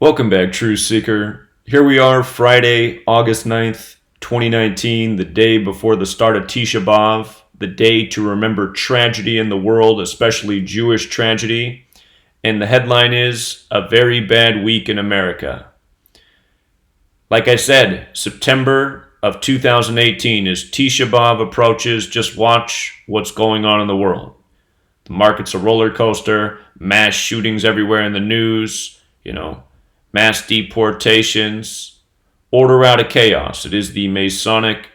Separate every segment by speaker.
Speaker 1: Welcome back, Truth Seeker. Here we are, Friday, August 9th, 2019, the day before the start of Tisha B'Av, the day to remember tragedy in the world, especially Jewish tragedy. And the headline is, A Very Bad Week in America. Like I said, September of 2018, as Tisha B'Av approaches, just watch what's going on in the world. The market's a roller coaster, mass shootings everywhere in the news, mass deportations, order out of chaos. It is the Masonic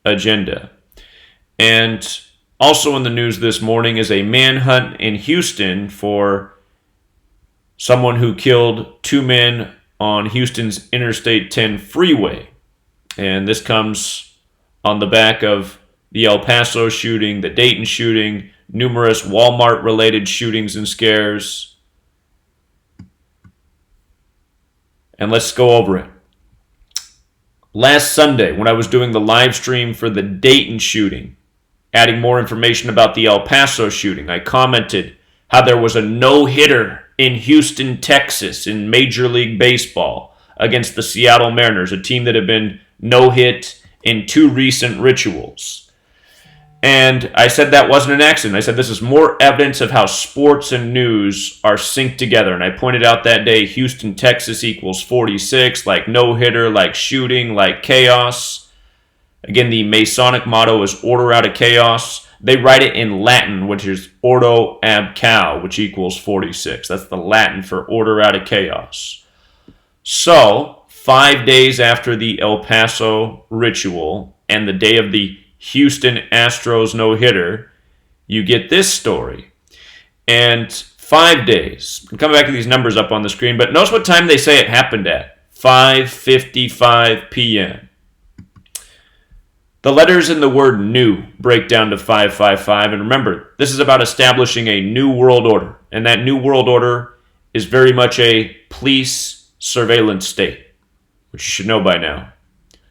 Speaker 1: agenda. And also in the news this morning is a manhunt in Houston for someone who killed two men on Houston's Interstate 10 Freeway. And this comes on the back of the El Paso shooting, the Dayton shooting, numerous Walmart-related shootings and scares. And let's go over it. Last Sunday, when I was doing the live stream for the Dayton shooting, adding more information about the El Paso shooting, I commented how there was a no-hitter in Houston, Texas, in Major League Baseball against the Seattle Mariners, a team that had been no-hit in two recent rituals. And I said that wasn't an accident. I said this is more evidence of how sports and news are synced together. And I pointed out that day Houston, Texas equals 46, like no-hitter, like shooting, like chaos. Again, the Masonic motto is order out of chaos. They write it in Latin, which is ordo ab chao, which equals 46. That's the Latin for order out of chaos. So, 5 days after the El Paso ritual and the day of the Houston Astros no-hitter, you get this story. And 5 days. I'm coming back to these numbers up on the screen, but notice what time they say it happened at. 5:55 p.m. The letters in the word new break down to 555. And remember, this is about establishing a new world order. And that new world order is very much a police surveillance state, which you should know by now.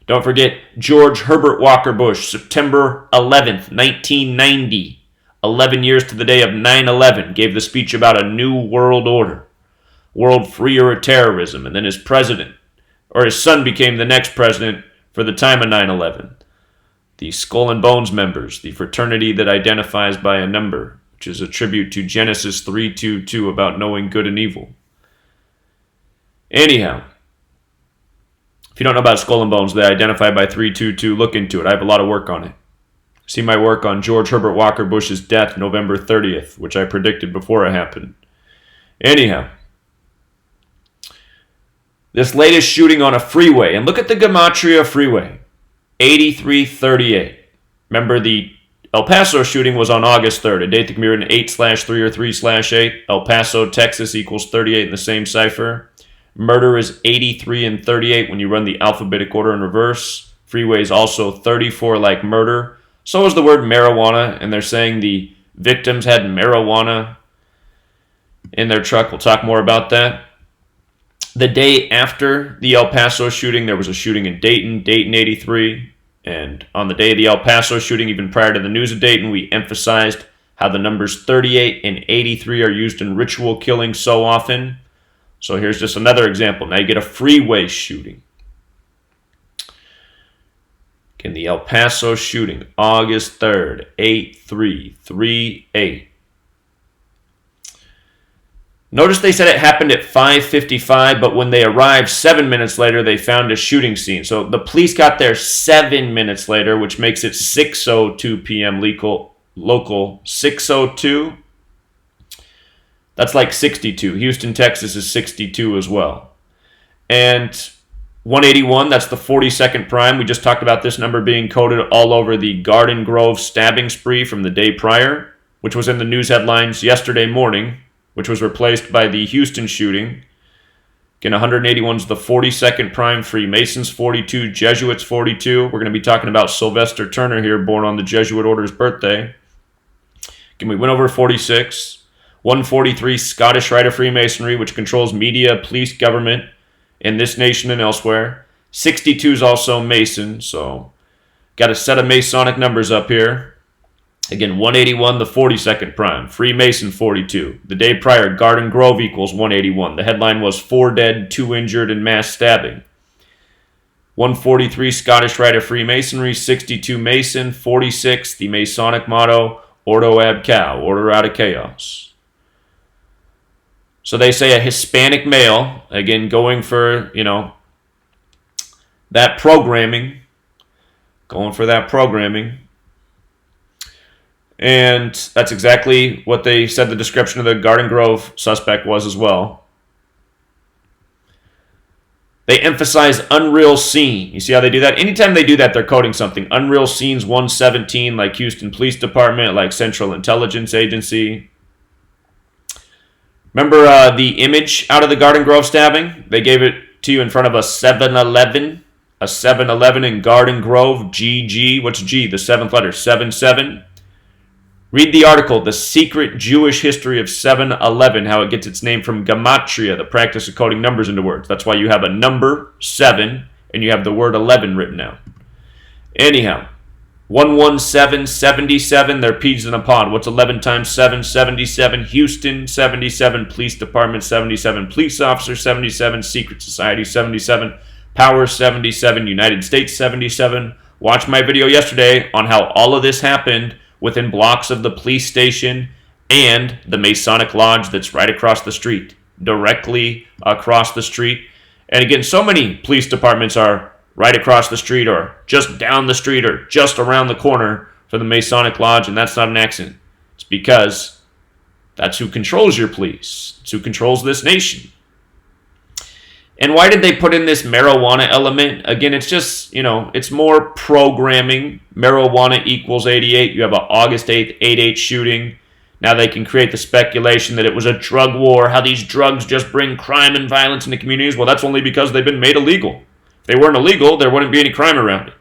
Speaker 1: Don't forget George Herbert Walker Bush, September 11th, 1990, 11 years to the day of 9/11, gave the speech about a new world order, world freer of terrorism, and then his son became the next president for the time of 9/11. The Skull and Bones members, the fraternity that identifies by a number, which is a tribute to Genesis 3:2:2 about knowing good and evil. Anyhow, if you don't know about Skull and Bones, they identify by 3:2:2. Look into it. I have a lot of work on it. See my work on George Herbert Walker Bush's death, November 30th, which I predicted before it happened. Anyhow, this latest shooting on a freeway, and look at the Gematria Freeway, 8338. Remember, the El Paso shooting was on August 3rd, a date that can be written 8/3 or 3/8. El Paso, Texas equals 38 in the same cipher. Murder is 83 and 38 when you run the alphabetic order in reverse. Freeway is also 34 like murder. So is the word marijuana, and they're saying the victims had marijuana in their truck. We'll talk more about that. The day after the El Paso shooting, there was a shooting in Dayton 83. And on the day of the El Paso shooting, even prior to the news of Dayton, we emphasized how the numbers 38 and 83 are used in ritual killing so often. So here's just another example. Now you get a freeway shooting. Again, the El Paso shooting, August 3rd, 8338. Notice they said it happened at 5:55, but when they arrived 7 minutes later, they found a shooting scene. So the police got there 7 minutes later, which makes it 6:02 p.m. local 6:02. That's like 62. Houston, Texas is 62 as well. And 181, that's the 42nd prime. We just talked about this number being coded all over the Garden Grove stabbing spree from the day prior, which was in the news headlines yesterday morning, which was replaced by the Houston shooting. Again, 181 is the 42nd prime. Freemasons 42, Jesuits 42. We're going to be talking about Sylvester Turner here, born on the Jesuit order's birthday. Again, we went over 46. 143, Scottish Rite of Freemasonry, which controls media, police, government in this nation and elsewhere. 62 is also Mason, so got a set of Masonic numbers up here. Again, 181, the 42nd prime. Freemason, 42. The day prior, Garden Grove equals 181. The headline was 4 dead, 2 injured in mass stabbing. 143, Scottish Rite of Freemasonry. 62, Mason. 46, the Masonic motto, Ordo Ab Chao, order out of chaos. So they say a Hispanic male, again, going for, that programming. Going for that programming. And that's exactly what they said the description of the Garden Grove suspect was as well. They emphasize unreal scene. You see how they do that? Anytime they do that, they're coding something. Unreal scenes 117, like Houston Police Department, like Central Intelligence Agency. Remember the image out of the Garden Grove stabbing? They gave it to you in front of a 7-Eleven. A 7-Eleven in Garden Grove, GG. What's G? The seventh letter, 77. Read the article, The Secret Jewish History of 7-Eleven, how it gets its name from Gematria, the practice of coding numbers into words. That's why you have a number, 7, and you have the word 11 written out. Anyhow, 117, 77, they're peas in a pod. What's 11 times 7? 77. Houston, 77. Police Department, 77. Police Officer, 77. Secret Society, 77. Power, 77. United States, 77. Watch my video yesterday on how all of this happened within blocks of the police station and the Masonic Lodge that's right across the street, directly across the street. And again, so many police departments are right across the street or just down the street or just around the corner from the Masonic Lodge, and that's not an accident. It's because that's who controls your police. It's who controls this nation. And why did they put in this marijuana element? Again, it's just, it's more programming. Marijuana equals 88. You have an August 8th, 8/8 shooting. Now they can create the speculation that it was a drug war, how these drugs just bring crime and violence into communities. Well, that's only because they've been made illegal. If they weren't illegal, there wouldn't be any crime around it.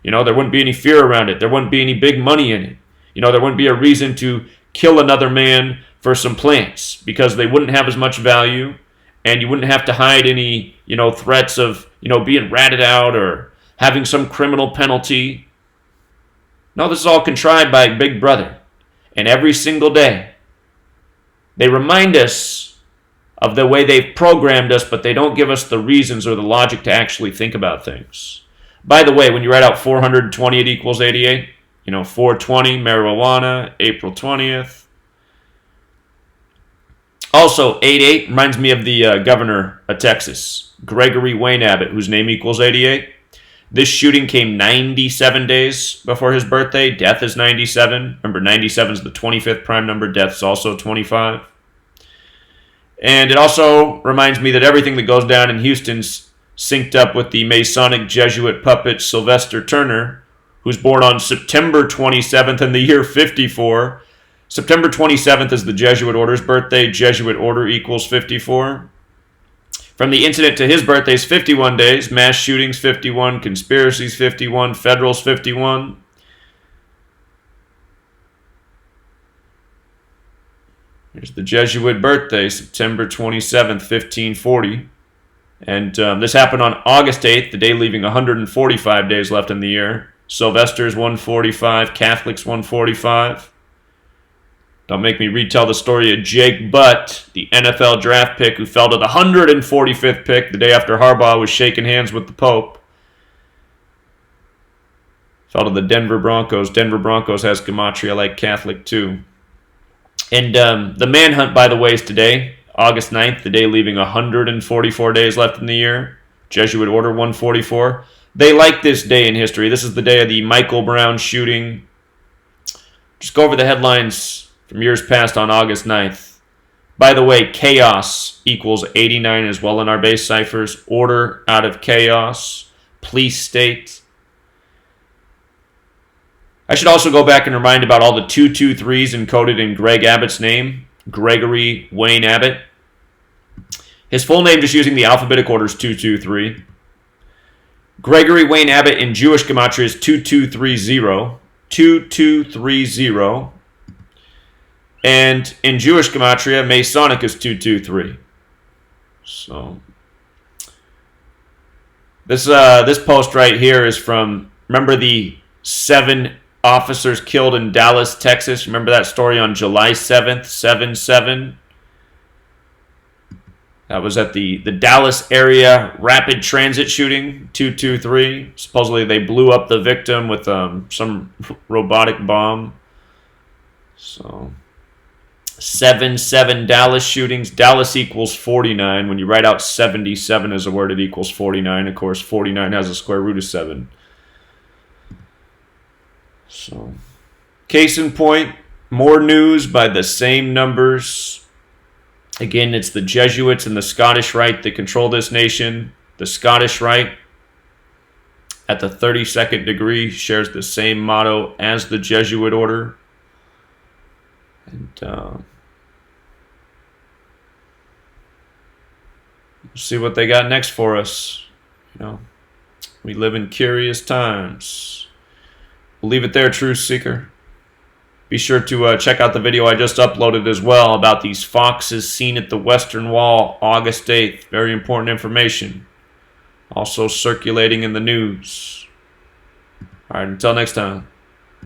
Speaker 1: There wouldn't be any fear around it. There wouldn't be any big money in it. There wouldn't be a reason to kill another man for some plants because they wouldn't have as much value. And you wouldn't have to hide any, threats of, being ratted out or having some criminal penalty. No, this is all contrived by Big Brother. And every single day, they remind us of the way they've programmed us, but they don't give us the reasons or the logic to actually think about things. By the way, when you write out 420, it equals 88. 420, marijuana, April 20th. Also, 88 reminds me of the governor of Texas, Gregory Wayne Abbott, whose name equals 88. This shooting came 97 days before his birthday. Death is 97. Remember, 97 is the 25th prime number. Death is also 25. And it also reminds me that everything that goes down in Houston's synced up with the Masonic Jesuit puppet Sylvester Turner, who's born on September 27th in the year 54. September 27th is the Jesuit order's birthday. Jesuit order equals 54. From the incident to his birthday is 51 days. Mass shootings, 51. Conspiracies, 51. Federals, 51. Here's the Jesuit birthday, September 27th, 1540. And this happened on August 8th, the day leaving 145 days left in the year. Sylvester's 145. Catholics, 145. Don't make me retell the story of Jake Butt, the NFL draft pick who fell to the 145th pick the day after Harbaugh was shaking hands with the Pope. Fell to the Denver Broncos. Denver Broncos has Gematria like Catholic too. And the manhunt, by the way, is today, August 9th, the day leaving 144 days left in the year. Jesuit order 144. They like this day in history. This is the day of the Michael Brown shooting. Just go over the headlines from years past on August 9th. By the way, chaos equals 89 as well in our base ciphers. Order out of chaos. Police state. I should also go back and remind about all the 223s encoded in Greg Abbott's name. Gregory Wayne Abbott. His full name, just using the alphabetic order, is 223. Gregory Wayne Abbott in Jewish Gematria is 2230. 2230. And in Jewish Gematria, Masonic is 223. So this post right here is from, remember the 7 officers killed in Dallas, Texas. Remember that story on July 7th, 7/7? That was at the Dallas area rapid transit shooting, 223. Supposedly they blew up the victim with some robotic bomb. So 7/7 Dallas shootings. Dallas equals 49. When you write out 77 as a word, it equals 49. Of course, 49 has a square root of 7. So, case in point, more news by the same numbers. Again, it's the Jesuits and the Scottish Rite that control this nation. The Scottish Rite, at the 32nd degree, shares the same motto as the Jesuit order. And we'll see what they got next for us. You know, we live in curious times. We'll leave it there, Truth Seeker. Be sure to check out the video I just uploaded as well about these foxes seen at the Western Wall August 8th. Very important information. Also circulating in the news. All right, until next time.